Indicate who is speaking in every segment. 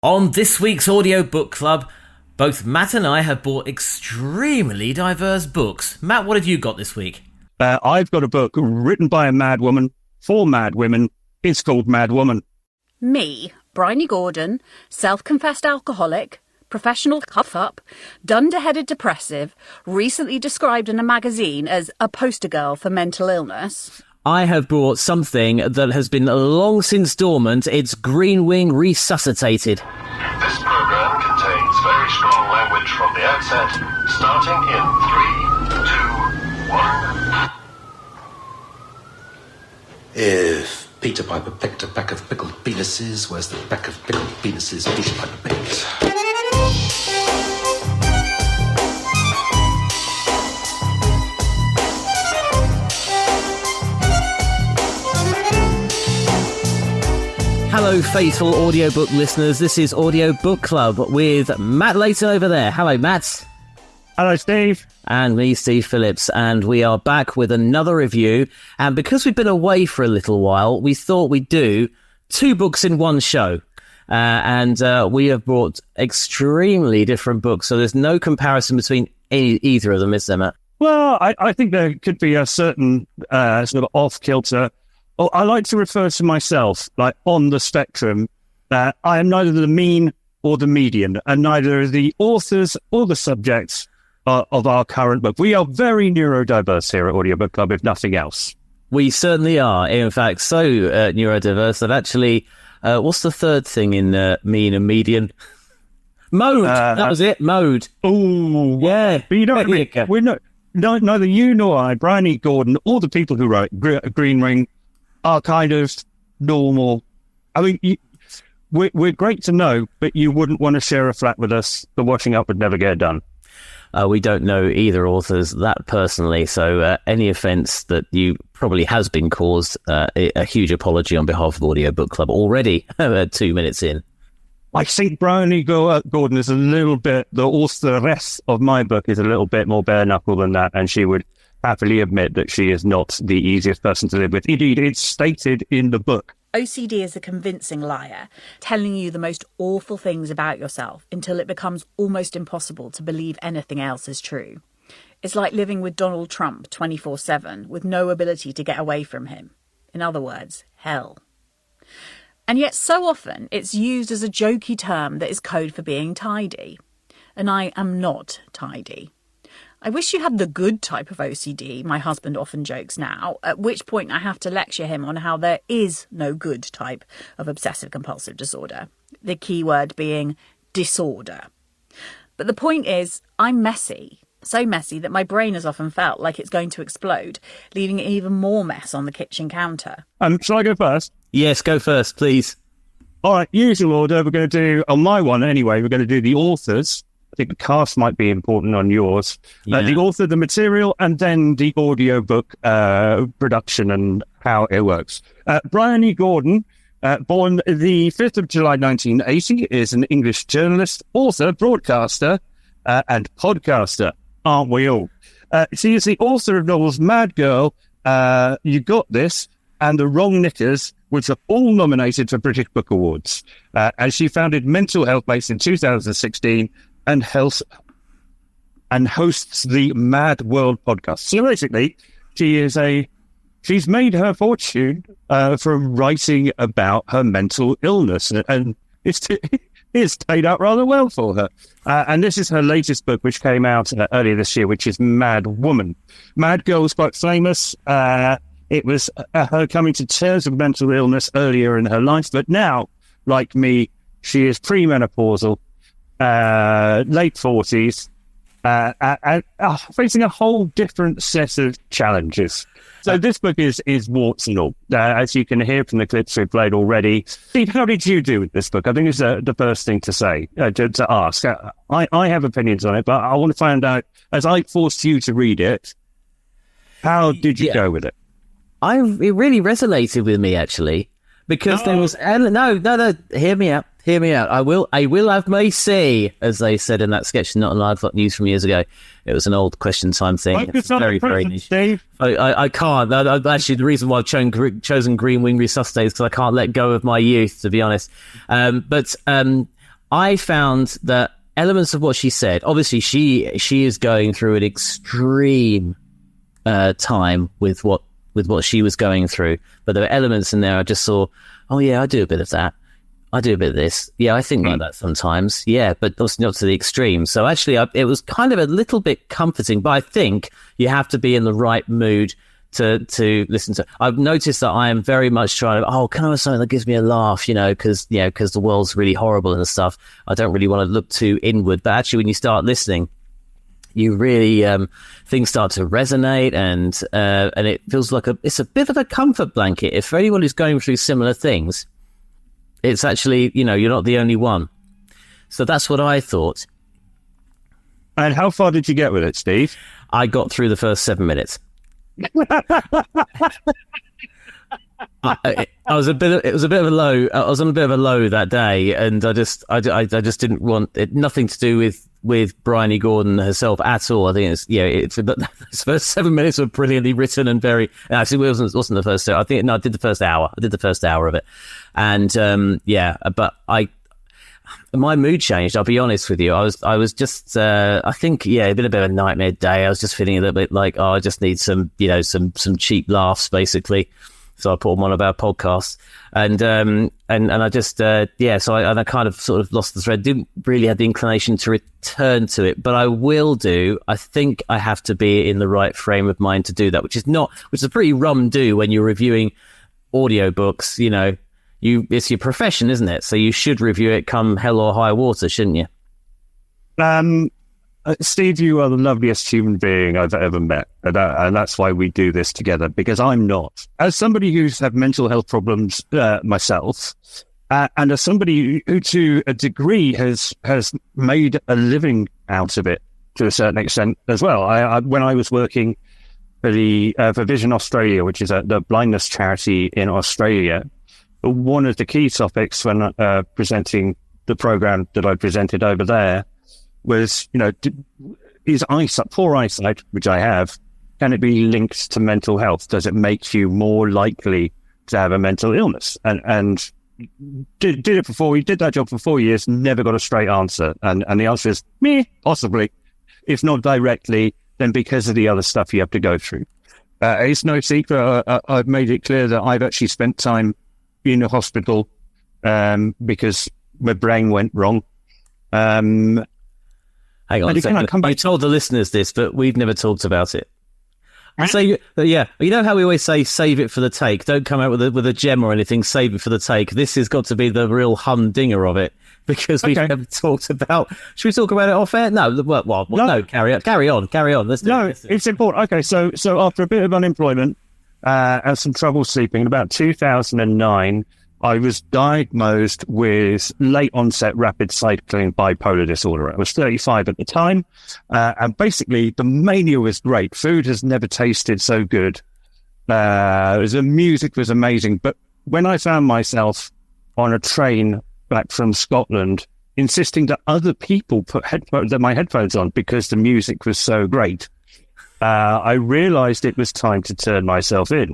Speaker 1: On this week's Audiobook Club, both Matt and I have bought extremely diverse books. Matt, what have you got this week?
Speaker 2: I've got a book written by a mad woman for mad women. It's called Mad Woman.
Speaker 3: Me, Bryony Gordon, self-confessed alcoholic, professional cuff-up, dunder-headed depressive, recently described in a magazine as a poster girl for mental illness.
Speaker 1: I have brought something that has been long since dormant. It's Green Wing Resuscitated.
Speaker 4: This program contains very strong language from the outset, starting in 3, 2, 1.
Speaker 5: If Peter Piper picked a peck of pickled penises, where's the peck of pickled penises Peter Piper picked?
Speaker 1: Hello, faithful audiobook listeners. This is Audiobook Club with Matt Layton over there. Hello, Matt.
Speaker 2: Hello, Steve.
Speaker 1: And me, Steve Phillips. And we are back with another review. And because we've been away for a little while, we thought we'd do 2 books in one show. And we have brought extremely different books. So there's no comparison between either of them, is there, Matt?
Speaker 2: Well, I think there could be a certain sort of off-kilter. Oh, I like to refer to myself, like on the spectrum, that I am neither the mean or the median, and neither the authors or the subjects of our current book. We are very neurodiverse here at Audiobook Club, if nothing else.
Speaker 1: We certainly are. In fact, so neurodiverse that actually, what's the third thing in mean and median? Mode. That was it. Mode.
Speaker 2: Oh,
Speaker 1: yeah.
Speaker 2: But you know what I mean? We're neither you nor I, Bryony Gordon, or the people who wrote Green Ring are kind of normal. I mean, we're great to know, but you wouldn't want to share a flat with us. The washing up would never get done.
Speaker 1: We don't know either authors that personally, so any offence that you probably has been caused, a huge apology on behalf of the Audiobook Club already 2 minutes in.
Speaker 2: I think Bryony Gordon is a little bit, the authoress of my book is a little bit more bare-knuckle than that, and she would happily admit that she is not the easiest person to live with. Indeed, it's stated in the book.
Speaker 3: OCD is a convincing liar, telling you the most awful things about yourself until it becomes almost impossible to believe anything else is true. It's like living with Donald Trump 24/7 with no ability to get away from him. In other words, hell. And yet so often it's used as a jokey term that is code for being tidy. And I am not tidy. I wish you had the good type of OCD, my husband often jokes now, at which point I have to lecture him on how there is no good type of obsessive-compulsive disorder, the key word being disorder. But the point is, I'm messy, so messy that my brain has often felt like it's going to explode, leaving even more mess on the kitchen counter.
Speaker 2: Shall I go first?
Speaker 1: Yes, go first, please.
Speaker 2: All right, usual order, we're going to do, on my one anyway, we're going to do the authors. I think the cast might be important on yours.
Speaker 1: Yeah.
Speaker 2: The author, the material, and then the audiobook production and how it works. Bryony Gordon, born the 5th of July 1980, is an English journalist, author, broadcaster, and podcaster. Aren't we all? She is the author of novels Mad Girl, You Got This, and The Wrong Knickers, which are all nominated for British Book Awards. And she founded Mental Health Base in 2016, and hosts the Mad World podcast. So basically, she's made her fortune from writing about her mental illness, and it's paid out rather well for her. And this is her latest book, which came out earlier this year, which is Mad Woman. Mad Girl was quite famous. It was her coming to terms with mental illness earlier in her life, but now, like me, she is premenopausal. Late 40s, and facing a whole different set of challenges. So this book is warts and all, as you can hear from the clips we've played already. Steve, how did you do with this book? I think it's the first thing to say, to ask. I have opinions on it, but I want to find out, as I forced you to read it, how did you go with it?
Speaker 1: It really resonated with me, actually, because there was... No, hear me out. Hear me out. I will have my say, as they said in that sketch, Not on Live News from years ago. It was an old question time thing. It's very, very niche.
Speaker 2: Steve.
Speaker 1: I can't. Actually, the reason why I've chosen Green Wing Resuscitated is because I can't let go of my youth, to be honest. But I found that elements of what she said, obviously she is going through an extreme time with what she was going through, but there were elements in there I just saw, oh yeah, I do a bit of that, I do a bit of this, yeah, I think like that sometimes, yeah, but also not to the extreme. So actually it was kind of a little bit comforting, but I think you have to be in the right mood to listen to. I've noticed that I am very much trying to, can I have something that gives me a laugh, because the world's really horrible and stuff. I don't really want to look too inward, but actually when you start listening, you really things start to resonate, and it feels like it's a bit of a comfort blanket. If for anyone who's going through similar things, it's actually, you're not the only one. So that's what I thought.
Speaker 2: And how far did you get with it, Steve?
Speaker 1: I got through the first 7 minutes. It was a bit of a low. I was on a bit of a low that day, and I just didn't want it. Nothing to do with Bryony Gordon herself at all. I think the first 7 minutes were brilliantly written and very. Actually, it wasn't the first. I did the first hour. I did the first hour of it, and but my mood changed. I'll be honest with you. I was just, I think, a bit of a nightmare day. I was just feeling a little bit like, I just need some cheap laughs, basically. So I put on one of our podcasts, and I just, so I kind of sort of lost the thread. Didn't really have the inclination to return to it, but I will do. I think I have to be in the right frame of mind to do that, which is a pretty rum do when you're reviewing audiobooks, it's your profession, isn't it? So you should review it come hell or high water, shouldn't you?
Speaker 2: Steve, you are the loveliest human being I've ever met. And that's why we do this together, because I'm not. As somebody who's had mental health problems myself, and as somebody who to a degree has made a living out of it to a certain extent as well. When I was working for for Vision Australia, which is the blindness charity in Australia, one of the key topics when presenting the program that I presented over there was, is poor eyesight, which I have, can it be linked to mental health? Does it make you more likely to have a mental illness? And did that job for 4 years, never got a straight answer. And the answer is, possibly. If not directly, then because of the other stuff you have to go through. It's no secret. I've made it clear that I've actually spent time in a hospital because my brain went wrong.
Speaker 1: Hang on a second. You told the listeners this, but we've never talked about it. So, you know how we always say, save it for the take. Don't come out with a gem or anything, save it for the take. This has got to be the real humdinger of it, because we've never talked about... Should we talk about it off air? No, no, carry on. Let's do it.
Speaker 2: It's important. Okay, so after a bit of unemployment and some trouble sleeping, in about 2009, I was diagnosed with late-onset rapid cycling bipolar disorder. I was 35 at the time, and basically the mania was great. Food has never tasted so good. The music was amazing, but when I found myself on a train back from Scotland, insisting that other people put my headphones on because the music was so great, I realised it was time to turn myself in.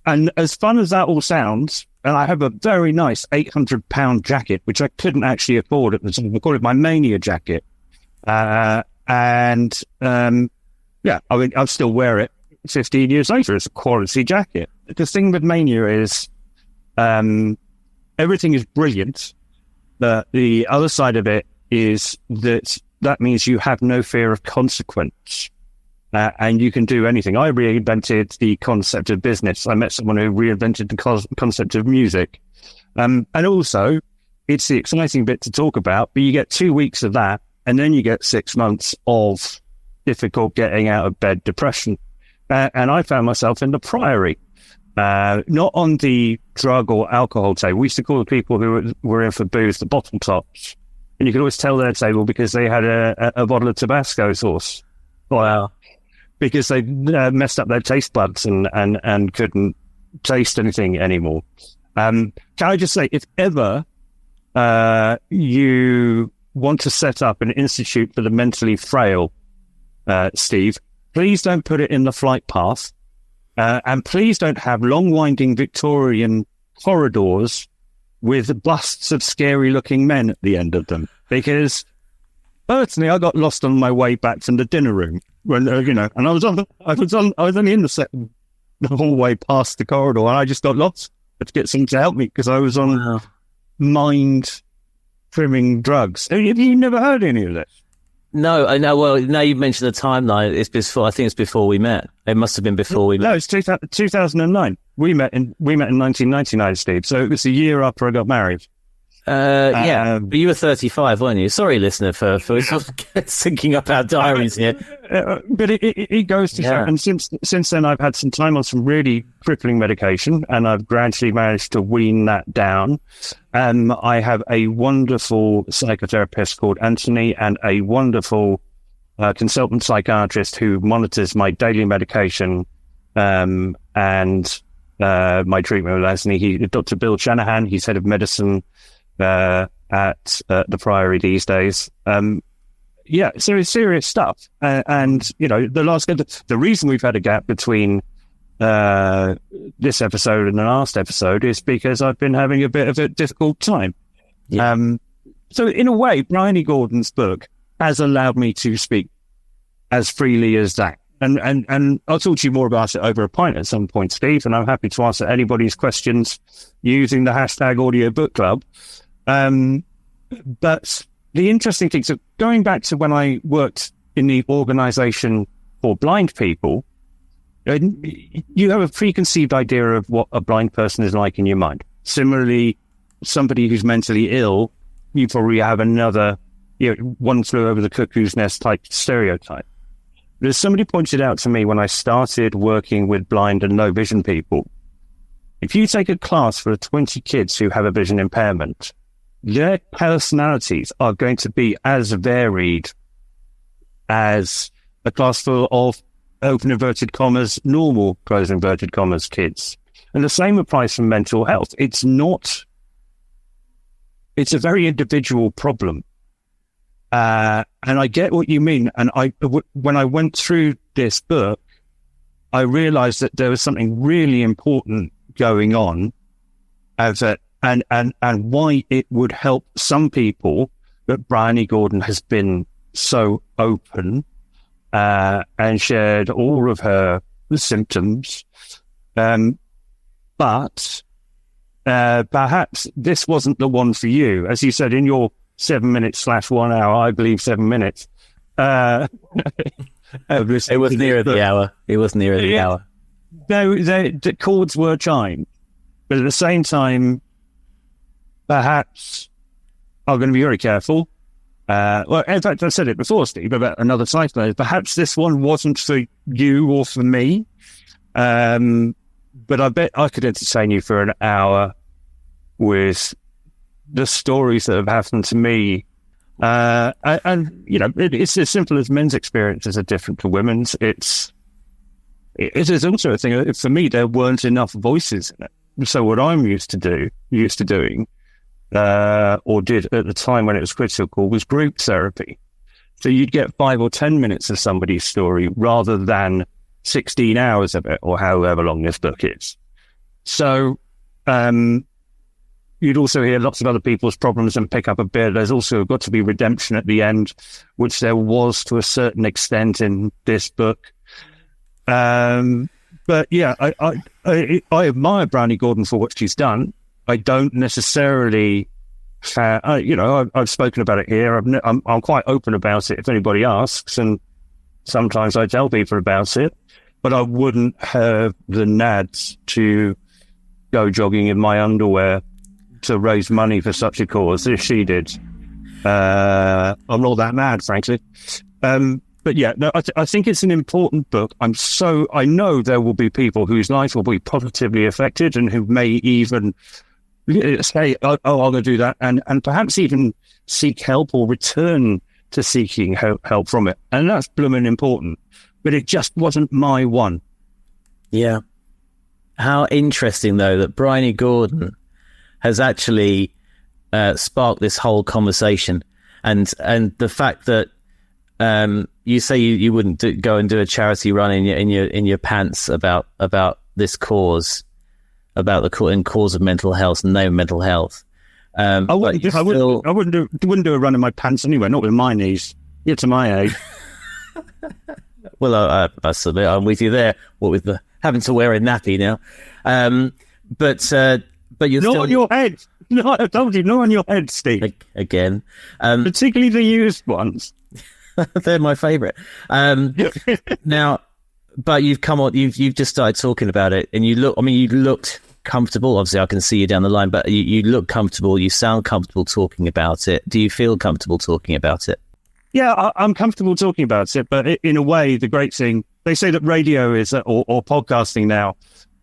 Speaker 2: And as fun as that all sounds, and I have a very nice £800 jacket, which I couldn't actually afford at the time. I call it my mania jacket. I still wear it 15 years later. It's a quality jacket. The thing with mania is everything is brilliant. The other side of it is that means you have no fear of consequence. And you can do anything. I reinvented the concept of business. I met someone who reinvented the concept of music. And also, it's the exciting bit to talk about, but you get 2 weeks of that, and then you get 6 months of difficult getting out of bed depression. And I found myself in the Priory, not on the drug or alcohol table. We used to call the people who were in for booze the bottle tops. And you could always tell their table because they had a bottle of Tabasco sauce. Wow. Because they messed up their taste buds and couldn't taste anything anymore. Can I just say, if ever you want to set up an institute for the mentally frail, Steve, please don't put it in the flight path, and please don't have long winding Victorian corridors with busts of scary-looking men at the end of them. Because personally, I got lost on my way back from the dinner room when and I was only in the hallway past the corridor, and I just got lost. I had to get someone to help me because I was on mind-trimming drugs. Have you never heard any of this?
Speaker 1: No, I know. Well, now you've mentioned the timeline. It's before. I think it's before we met. It must have been before we met.
Speaker 2: No, it's 2009. We met in 1999, Steve. So it was a year after I got married.
Speaker 1: Yeah, but you were 35, weren't you? Sorry, listener, for syncing up our diaries here.
Speaker 2: But it goes to show. And since then, I've had some time on some really crippling medication, and I've gradually managed to wean that down. I have a wonderful psychotherapist called Anthony and a wonderful consultant psychiatrist who monitors my daily medication and my treatment with Anthony. Dr. Bill Shanahan, he's head of medicine at the Priory these days. Serious stuff. The reason we've had a gap between this episode and the last episode is because I've been having a bit of a difficult time. Yeah. So in a way, Bryony Gordon's book has allowed me to speak as freely as that. And I'll talk to you more about it over a pint at some point, Steve, and I'm happy to answer anybody's questions using the hashtag Audiobook Club. But the interesting thing, so going back to when I worked in the organisation for blind people, you have a preconceived idea of what a blind person is like in your mind. Similarly, somebody who's mentally ill, you probably have another, one flew over the cuckoo's nest type stereotype. But as somebody pointed out to me when I started working with blind and low vision people, if you take a class for 20 kids who have a vision impairment, their personalities are going to be as varied as a class full of open inverted commas, normal close inverted commas kids. And the same applies for mental health. It's a very individual problem. And I get what you mean. And when I went through this book, I realized that there was something really important going on and why it would help some people that Bryony Gordon has been so open and shared all of her symptoms. But perhaps this wasn't the one for you. As you said in your 7 minutes / 1 hour, I believe 7 minutes.
Speaker 1: It was nearer the hour. It was nearer the hour.
Speaker 2: No, the chords were chimed. But at the same time, perhaps I'm going to be very careful. Well, in fact, I said it before, Steve, about another cyclone. Perhaps this one wasn't for you or for me. But I bet I could entertain you for an hour with the stories that have happened to me. It's as simple as men's experiences are different to women's. It is also a thing. For me, there weren't enough voices in it. So what I'm used to doing, or did at the time when it was critical, was group therapy. So you'd get 5 or 10 minutes of somebody's story rather than 16 hours of it, or however long this book is. So you'd also hear lots of other people's problems and pick up a bit. There's also got to be redemption at the end, which there was to a certain extent in this book. But yeah, I admire Bryony Gordon for what she's done. I don't necessarily, I've spoken about it here. I'm quite open about it if anybody asks, and sometimes I tell people about it. But I wouldn't have the nads to go jogging in my underwear to raise money for such a cause as she did. I'm not that mad, frankly. But yeah, no, I think it's an important book. I know there will be people whose life will be positively affected and who may even say, oh, I'm going to do that, and perhaps even seek help or return to seeking help from it. And that's blooming important. But it just wasn't my one.
Speaker 1: Yeah. How interesting, though, that Bryony Gordon has actually sparked this whole conversation. And the fact that you say you wouldn't go and do a charity run in your pants about this cause, about the cause of mental health and no mental health.
Speaker 2: I wouldn't do a run in my pants anyway, not with my knees. You're to my age.
Speaker 1: Well, I submit I'm with you there. What with the having to wear a nappy now, but you're
Speaker 2: not
Speaker 1: still
Speaker 2: on your head. No, I told you, not on your head, Steve.
Speaker 1: Again,
Speaker 2: particularly the used ones.
Speaker 1: they're my favourite. Now, but you've just started talking about it, and you looked comfortable. Obviously, I can see you down the line, but you look comfortable. You sound comfortable talking about it. Do you feel comfortable talking about it?
Speaker 2: Yeah, I'm comfortable talking about it, but in a way, the great thing, they say that radio is, or podcasting now,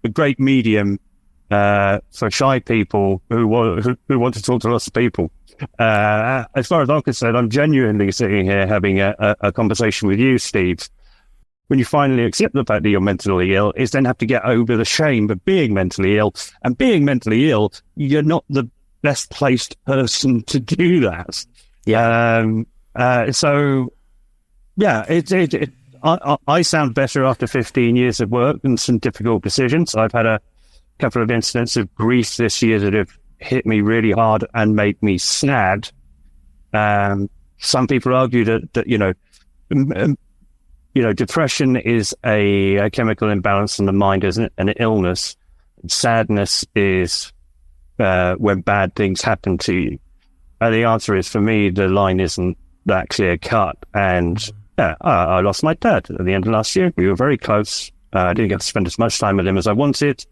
Speaker 2: a great medium for shy people who want to talk to lots of people. As far as I'm concerned, I'm genuinely sitting here having a conversation with you, Steve. When you finally accept the fact that you're mentally ill, is then have to get over the shame of being mentally ill. And being mentally ill, you're not the best placed person to do that.
Speaker 1: Yeah.
Speaker 2: So, yeah, I sound better after 15 years of work and some difficult decisions. I've had a couple of incidents of grief this year that have hit me really hard and made me sad. Some people argue that depression is a chemical imbalance in the mind, isn't it? An illness. Sadness is when bad things happen to you. And the answer is, for me, the line isn't that clear cut. And I lost my dad at the end of last year. We were very close. I didn't get to spend as much time with him as I wanted.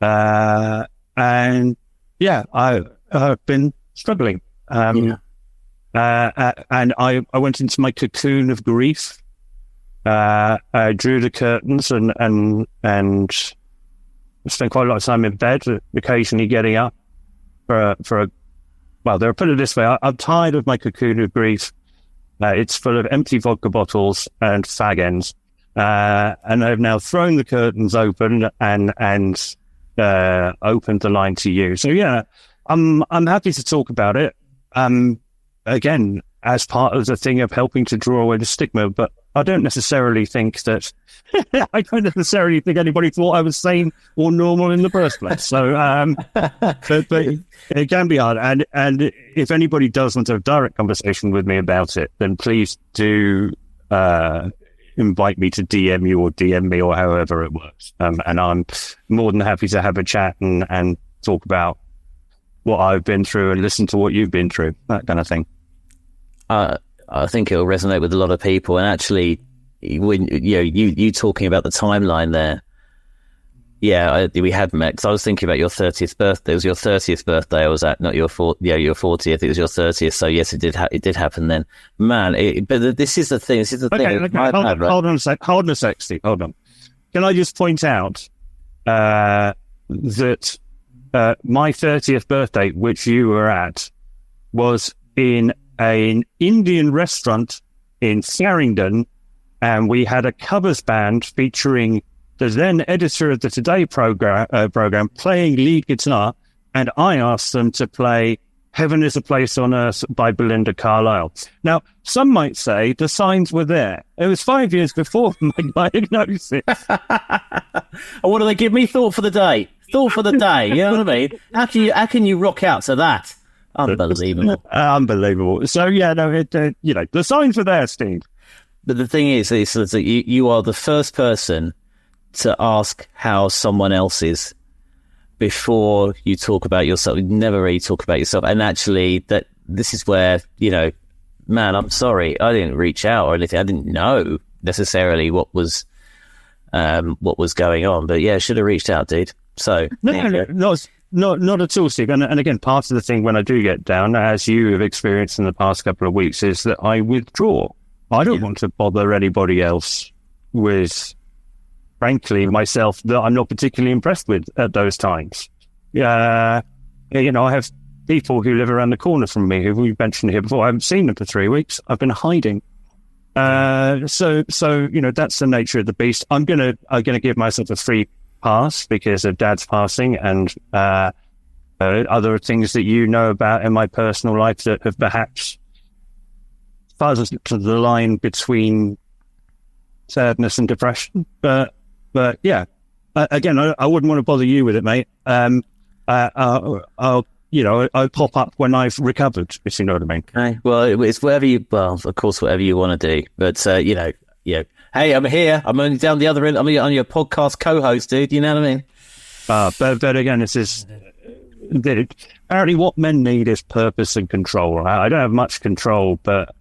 Speaker 2: And yeah, I've been struggling. And I went into my cocoon of grief. I drew the curtains and spent quite a lot of time in bed, occasionally getting up Well, they'll put it this way. I'm tired of my cocoon of grief. It's full of empty vodka bottles and fag ends. And I've now thrown the curtains open and opened the line to you. So yeah, I'm happy to talk about it. Again, as part of the thing of helping to draw away the stigma, but I don't necessarily think that anybody thought I was sane or normal in the first place. So, but it can be hard. And if anybody does want to have a direct conversation with me about it, then please do invite me to DM you or DM me or however it works. And I'm more than happy to have a chat and talk about what I've been through and listen to what you've been through, that kind of thing.
Speaker 1: I think it'll resonate with a lot of people. And actually, when you talking about the timeline there, we had met, because I was thinking about your 30th birthday. It was your 30th birthday I was at, not your 40th. It was your 30th. So yes, it did happen then, man. But this is the thing.
Speaker 2: Okay. Hold on a sec, Steve. Hold on. Can I just point out that my 30th birthday, which you were at, was in an Indian restaurant in Farringdon, and we had a covers band featuring the then editor of the Today program playing lead guitar, and I asked them to play Heaven is a Place on Earth by Belinda Carlisle. Now, some might say the signs were there. It was 5 years before my diagnosis.
Speaker 1: What do they give me? Thought for the day. Thought for the day. You know what I mean? How can you rock out to that? Unbelievable.
Speaker 2: Unbelievable. So, yeah, no, the signs were there, Steve.
Speaker 1: But the thing is that you are the first person to ask how someone else is before you talk about yourself. You never really talk about yourself. And actually, this is where, man, I'm sorry. I didn't reach out or anything. I didn't know necessarily what was going on. But yeah, I should have reached out, dude. So
Speaker 2: not at all, Steve. And again, part of the thing when I do get down, as you have experienced in the past couple of weeks, is that I withdraw. I don't want to bother anybody else with, frankly, myself that I'm not particularly impressed with at those times. I have people who live around the corner from me who we've mentioned here before. I haven't seen them for 3 weeks. I've been hiding. So that's the nature of the beast. I'm gonna give myself a free pass because of Dad's passing and other things that you know about in my personal life that have perhaps fuzzed to the line between sadness and depression. But yeah, again, I wouldn't want to bother you with it, mate. I'll I pop up when I've recovered, if you know what I mean.
Speaker 1: Okay. Well, it's of course, whatever you want to do. But, hey, I'm here. I'm only down the other end. I'm your podcast co-host, dude. You know what I mean?
Speaker 2: But again, this is... Apparently what men need is purpose and control. I don't have much control, but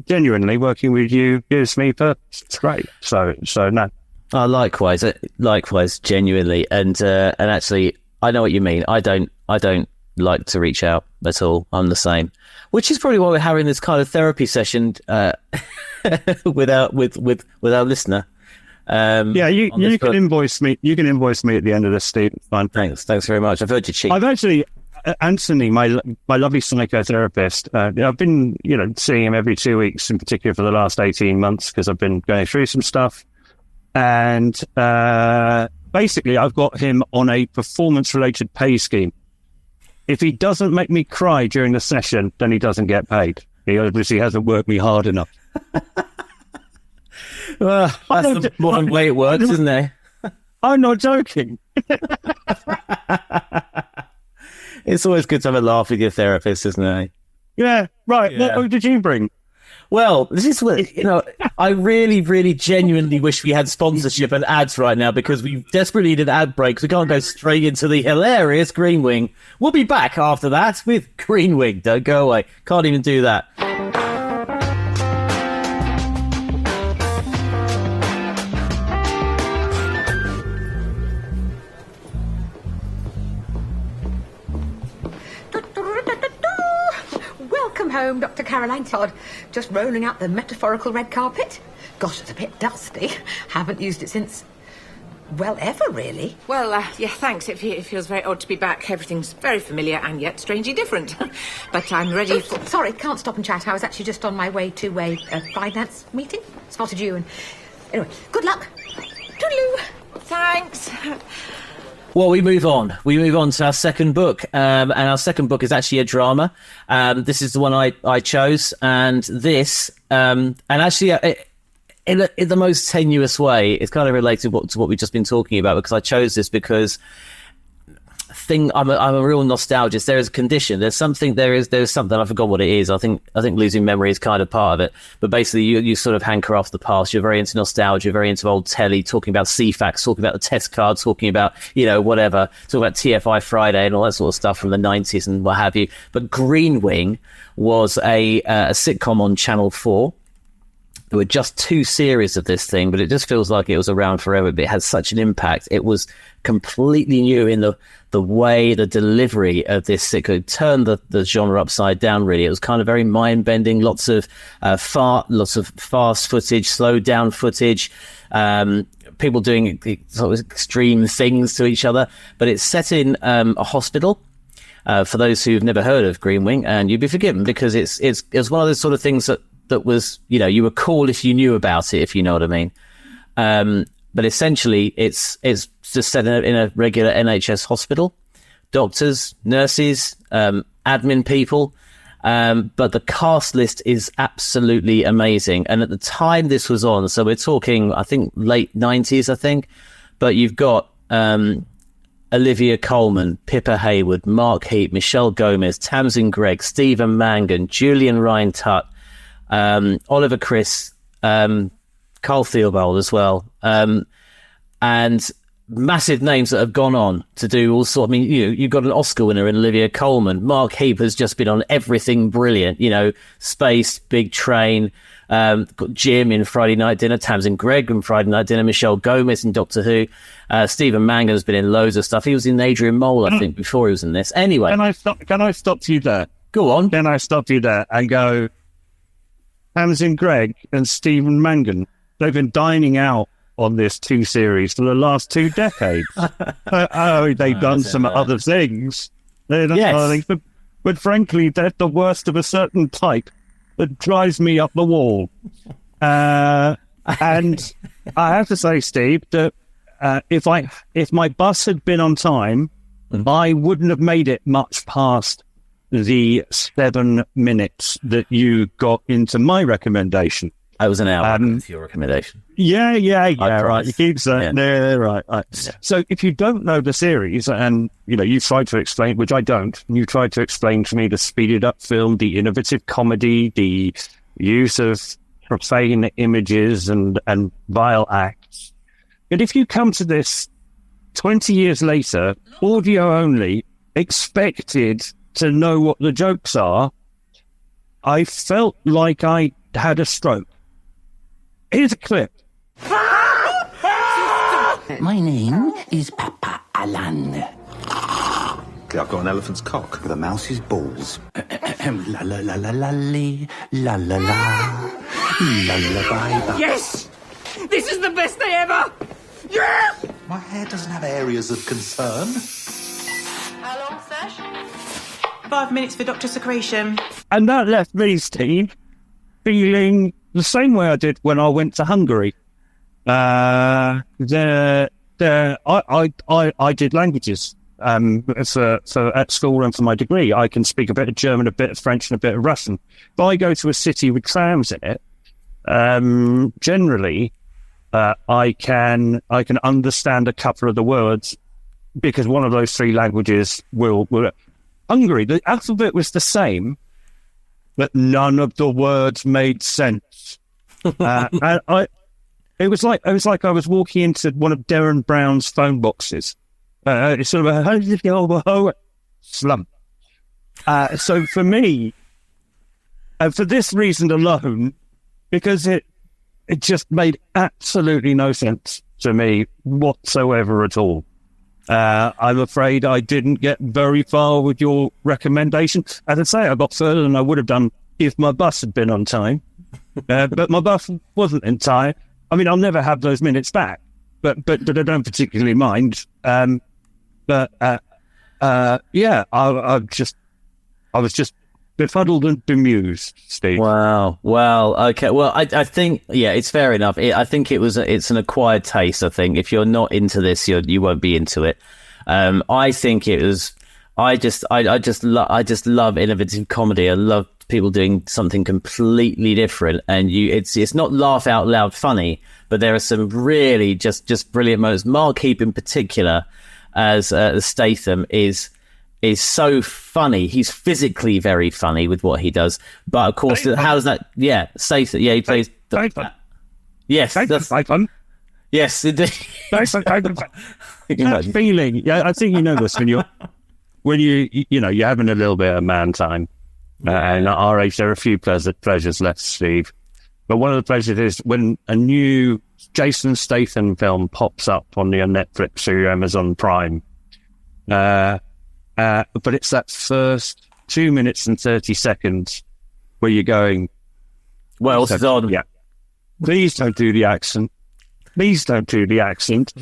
Speaker 2: genuinely working with you gives me purpose. It's great. So no.
Speaker 1: Oh, likewise, genuinely. And actually, I know what you mean. I don't like to reach out at all. I'm the same, which is probably why we're having this kind of therapy session with our listener.
Speaker 2: You can invoice me. You can invoice me at the end of this, Steve. It's fine.
Speaker 1: Thanks very much. I've heard you cheat.
Speaker 2: I've actually, Anthony, my lovely psychotherapist. I've been, seeing him every 2 weeks, in particular for the last 18 months, because I've been going through some stuff. And basically, I've got him on a performance-related pay scheme. If he doesn't make me cry during the session, then he doesn't get paid. He obviously hasn't worked me hard enough.
Speaker 1: Well, that's the modern way it works, isn't it?
Speaker 2: I'm not joking.
Speaker 1: It's always good to have a laugh with your therapist, isn't it?
Speaker 2: Yeah, right. Yeah. What did you bring?
Speaker 1: Well, this is what, I really, really genuinely wish we had sponsorship and ads right now, because we desperately need an ad break. We can't go straight into the hilarious Green Wing. We'll be back after that with Green Wing. Don't go away. Can't even do that.
Speaker 6: Home, Dr. Caroline Todd. Just rolling out the metaphorical red carpet. Gosh, it's a bit dusty. Haven't used it since, well, ever, really.
Speaker 7: Well, thanks. It feels very odd to be back. Everything's very familiar and yet strangely different. But I'm ready for...
Speaker 6: Sorry, can't stop and chat. I was actually just on my way to a finance meeting. Spotted you and... Anyway, good luck. Toodaloo.
Speaker 7: Thanks.
Speaker 1: Well, we move on. We move on to our second book, and our second book is actually a drama. This is the one I chose, and this, and actually, in the most tenuous way, it's kind of related to what we've just been talking about, because I chose this because I'm a real nostalgist. There is a condition. There's something. I forgot what it is. I think losing memory is kind of part of it. But basically, you sort of hanker after the past. You're very into nostalgia, very into old telly, talking about CFAX, talking about the test cards, talking about whatever, talking about TFI Friday and all that sort of stuff from the 90s and what have you. But Green Wing was a sitcom on Channel 4. There were just 2 series of this thing, but it just feels like it was around forever. But it had such an impact. It was completely new in the way, the delivery of this sitcom. It turned the genre upside down, really. It was kind of very mind-bending, lots of fast footage, slowed down footage, people doing sort of extreme things to each other. But it's set in a hospital. For those who've never heard of Green Wing, and you'd be forgiven, because it's one of those sort of things that was, you were cool if you knew about it, if you know what I mean. But essentially, it's just set in a regular NHS hospital. Doctors, nurses, admin people. But the cast list is absolutely amazing. And at the time this was on, so we're talking, I think, late 90s, I think. But you've got Olivia Colman, Pippa Haywood, Mark Heap, Michelle Gomez, Tamsin Greig, Stephen Mangan, Julian Rhind-Tutt, Oliver Chris, Karl Theobald as well, and massive names that have gone on to do all sorts. I mean, you've got an Oscar winner in Olivia Colman. Mark Heap has just been on everything brilliant. Space, Big Train, got Jim in Friday Night Dinner, Tamsin Greig in Friday Night Dinner, Michelle Gomez in Doctor Who, Stephen Mangan has been in loads of stuff. He was in Adrian Mole, I think, before he was in this. Anyway,
Speaker 2: can I stop you there?
Speaker 1: Go on.
Speaker 2: Can I stop you there and go? Tamsin Greig and Stephen Mangan, they've been dining out on this 2 series for the last 2 decades. They've done some other things. They've done other things, but frankly, they're the worst of a certain type that drives me up the wall. And I have to say, Steve, that if my bus had been on time, I wouldn't have made it much past the 7 minutes that you got into my recommendation.
Speaker 1: I was an hour with your recommendation.
Speaker 2: Yeah, right. You keep saying, right. Yeah. So if you don't know the series, and you tried to explain, which I don't, and you tried to explain to me the speeded up film, the innovative comedy, the use of profane images and vile acts, and if you come to this 20 years later, audio only, expected to know what the jokes are, I felt like I had a stroke. Here's a clip.
Speaker 8: My name is Papa Alan.
Speaker 5: I've got an elephant's cock.
Speaker 8: With a mouse's balls. La la la la la la la la la bye.
Speaker 7: Yes! This is the best day ever! Yes!
Speaker 5: My hair doesn't have areas of concern.
Speaker 9: How long, Sesh? 5 minutes for Dr. Secretion.
Speaker 2: And that left me, Steve, feeling the same way I did when I went to Hungary. I did languages for at school and for my degree. I can speak a bit of German, a bit of French, and a bit of Russian. If I go to a city with trams in it, generally I can understand a couple of the words because one of those three languages will. Hungary, the alphabet was the same, but none of the words made sense. And it was like I was walking into one of Darren Brown's phone boxes. It's sort of a slump. So for me, for this reason alone, because it just made absolutely no sense to me whatsoever at all. I'm afraid I didn't get very far with your recommendation. As I say, I got further than I would have done if my bus had been on time. But my bus wasn't in time. I mean, I'll never have those minutes back, but I don't particularly mind. I was just befuddled and bemused, Steve.
Speaker 1: Wow. Okay. Well, I think, it's fair enough. I think it's an acquired taste. I think if you're not into this, you won't be into it. I think it was. I just love innovative comedy. I love people doing something completely different, and it's not laugh out loud funny, but there are some really just brilliant moments. Mark Heap in particular, as Statham is so funny. He's physically very funny with what he does, but of course, how does that? Yeah, Statham. Yeah, he plays. Yes,
Speaker 2: Statham.
Speaker 1: Yes, indeed.
Speaker 2: That feeling. Yeah, I think you know this when you're having a little bit of man time. And at our age, there are a few pleasures left, Steve. But one of the pleasures is when a new Jason Statham film pops up on the Netflix or Amazon Prime. But it's that first 2 minutes and 30 seconds where you're going,
Speaker 1: well done.
Speaker 2: Yeah. Please don't do the accent. Please don't do the accent.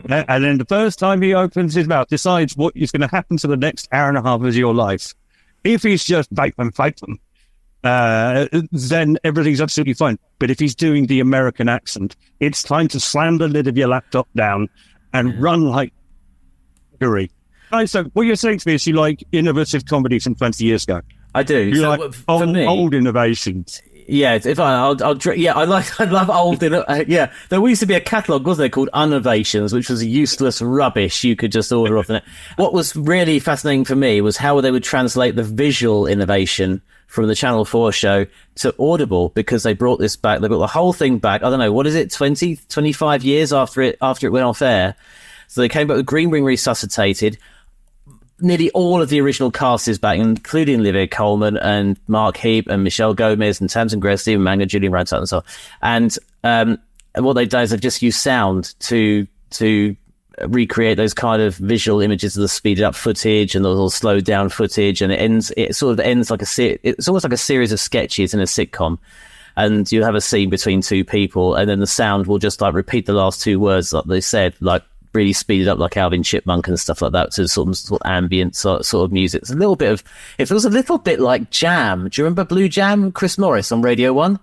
Speaker 2: And then the first time he opens his mouth, decides what is going to happen to the next hour and a half of your life. If he's just fight them, then everything's absolutely fine. But if he's doing the American accent, it's time to slam the lid of your laptop down and run like fury. So what you're saying to me is you like innovative comedy from 20 years ago.
Speaker 1: I do.
Speaker 2: You
Speaker 1: so
Speaker 2: like old innovations.
Speaker 1: Yeah, I love old. Yeah, there used to be a catalogue, wasn't there, called Unnovations, which was useless rubbish you could just order off the net. What was really fascinating for me was how they would translate the visual innovation from the Channel 4 show to Audible, because they brought this back. They brought the whole thing back. I don't know, what is it, 20, 25 years after it went off air. So they came back with Green Ring Resuscitated. Nearly all of the original cast is back, including Olivia, Colman, and Mark Heap, and Michelle Gomez, and Tamsin, Stephen Mangan, Julian, Rhind-Tutt, and so on. And what they've done is they've just used sound to recreate those kind of visual images of the speeded up footage and the little slowed down footage, and it sort of ends like it's almost like a series of sketches in a sitcom. And you have a scene between two people, and then the sound will just like repeat the last two words like they said, like really speeded up, like Alvin Chipmunk and stuff like that, to sort of ambient sort of music. It's a little bit of, it feels a little bit like Jam. Do you remember Blue Jam, Chris Morris on Radio 1?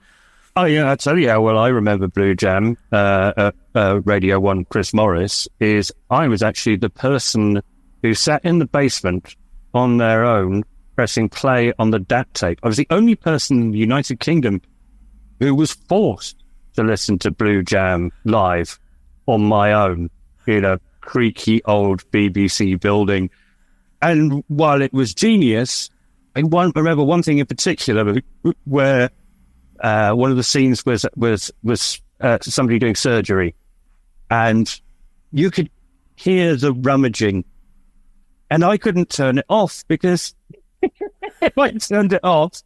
Speaker 2: Oh yeah, I tell you how well I remember Blue Jam, Radio 1, Chris Morris, is I was actually the person who sat in the basement on their own pressing play on the DAT tape. I was the only person in the United Kingdom who was forced to listen to Blue Jam live on my own in a creaky old BBC building. And while it was genius, I remember one thing in particular where one of the scenes was somebody doing surgery, and you could hear the rummaging, and I couldn't turn it off because if I turned it off,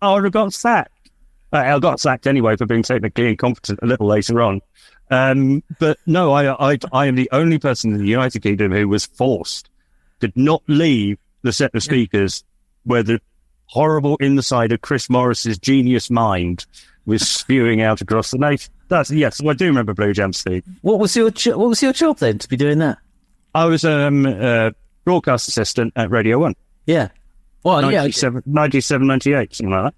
Speaker 2: I would have got sacked. I got sacked anyway for being technically incompetent a little later on. But no, I am the only person in the United Kingdom who was forced to not leave the set of speakers where the horrible inside of Chris Morris's genius mind was spewing out across the nation. Yes, I do remember Blue Jam, Steve.
Speaker 1: What was your job then to be doing that?
Speaker 2: I was a broadcast assistant at Radio 1.
Speaker 1: Yeah. Well,
Speaker 2: 97, 98, something like that.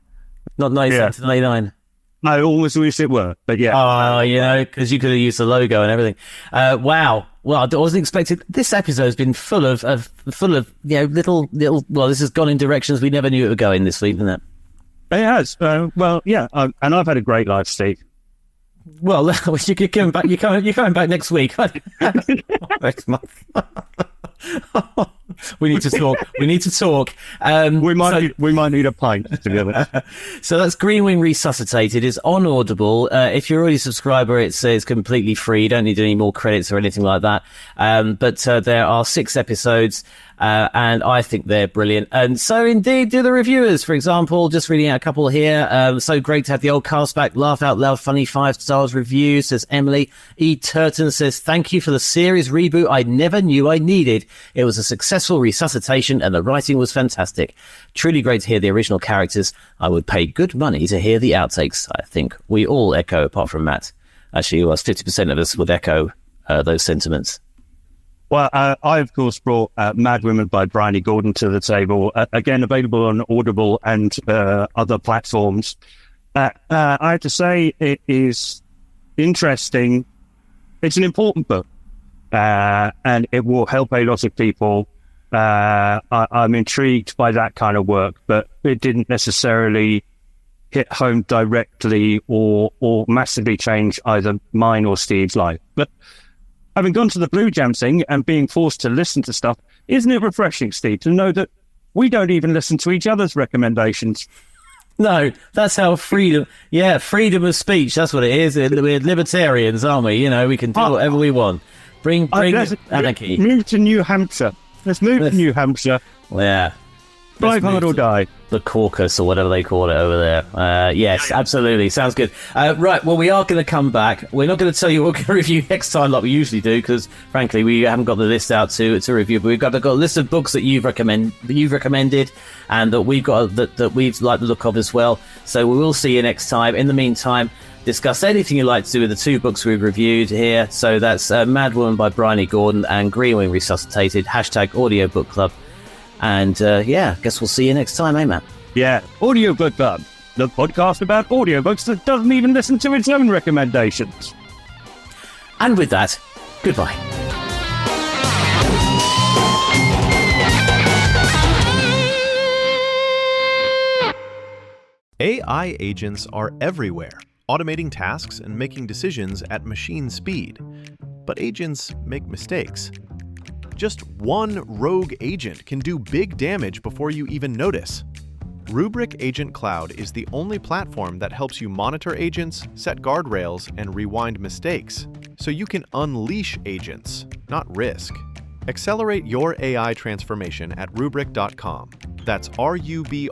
Speaker 1: Not 97 to 99.
Speaker 2: I almost wish it were, but yeah.
Speaker 1: Oh, because you could have used the logo and everything. Wow. Well, I wasn't expecting. This episode has been full of little. Well, this has gone in directions we never knew it would go in this week, isn't it?
Speaker 2: It has. Well, yeah. And I've had a great life, Steve.
Speaker 1: Well, you're coming back. You're coming back next week. Next month. We need to talk. We might need a pint together. So that's Green Wing Resuscitated. It's on Audible. If you're already a subscriber, it's completely free. You don't need any more credits or anything like that. But there are 6 episodes. And I think they're brilliant. And so indeed do the reviewers. For example, just reading out a couple here. So great to have the old cast back. Laugh out loud, funny 5 stars review, says Emily. E. Turton says, thank you for the series reboot I never knew I needed. It was a successful resuscitation and the writing was fantastic. Truly great to hear the original characters. I would pay good money to hear the outtakes. I think we all echo, apart from Matt. Actually, it was 50% of us would echo those sentiments.
Speaker 2: Well, I, of course, brought Mad Women by Bryony Gordon to the table. Again, available on Audible and other platforms. I have to say it is interesting. It's an important book, and it will help a lot of people. I'm intrigued by that kind of work, but it didn't necessarily hit home directly or massively change either mine or Steve's life. But having gone to the Blue Jam thing and being forced to listen to stuff, isn't it refreshing, Steve, to know that we don't even listen to each other's recommendations?
Speaker 1: No, that's how freedom of speech, that's what it is. We're libertarians, aren't we? We can do whatever we want. Bring anarchy.
Speaker 2: Move to New Hampshire. Let's move to New Hampshire.
Speaker 1: Yeah.
Speaker 2: Drive hard or die.
Speaker 1: The caucus or whatever they call it over there. Yes, absolutely. Sounds good. Right, well, we are going to come back. We're not going to tell you what we're going to review next time like we usually do, because, frankly, we haven't got the list out to review, but we've got a list of books that you've recommended and that we've got that we've liked the look of as well. So we will see you next time. In the meantime, discuss anything you'd like to do with the 2 books we've reviewed here. So that's Mad Woman by Bryony Gordon and Green Wing Resuscitated, #Audiobook Club. And guess we'll see you next time, eh, Matt?
Speaker 2: Yeah, Audiobook Club, the podcast about audiobooks that doesn't even listen to its own recommendations.
Speaker 1: And with that, goodbye.
Speaker 10: AI agents are everywhere, automating tasks and making decisions at machine speed. But agents make mistakes. Just one rogue agent can do big damage before you even notice. Rubrik Agent Cloud is the only platform that helps you monitor agents, set guardrails, and rewind mistakes, so you can unleash agents, not risk. Accelerate your AI transformation at Rubrik.com. That's RUBRIK.com.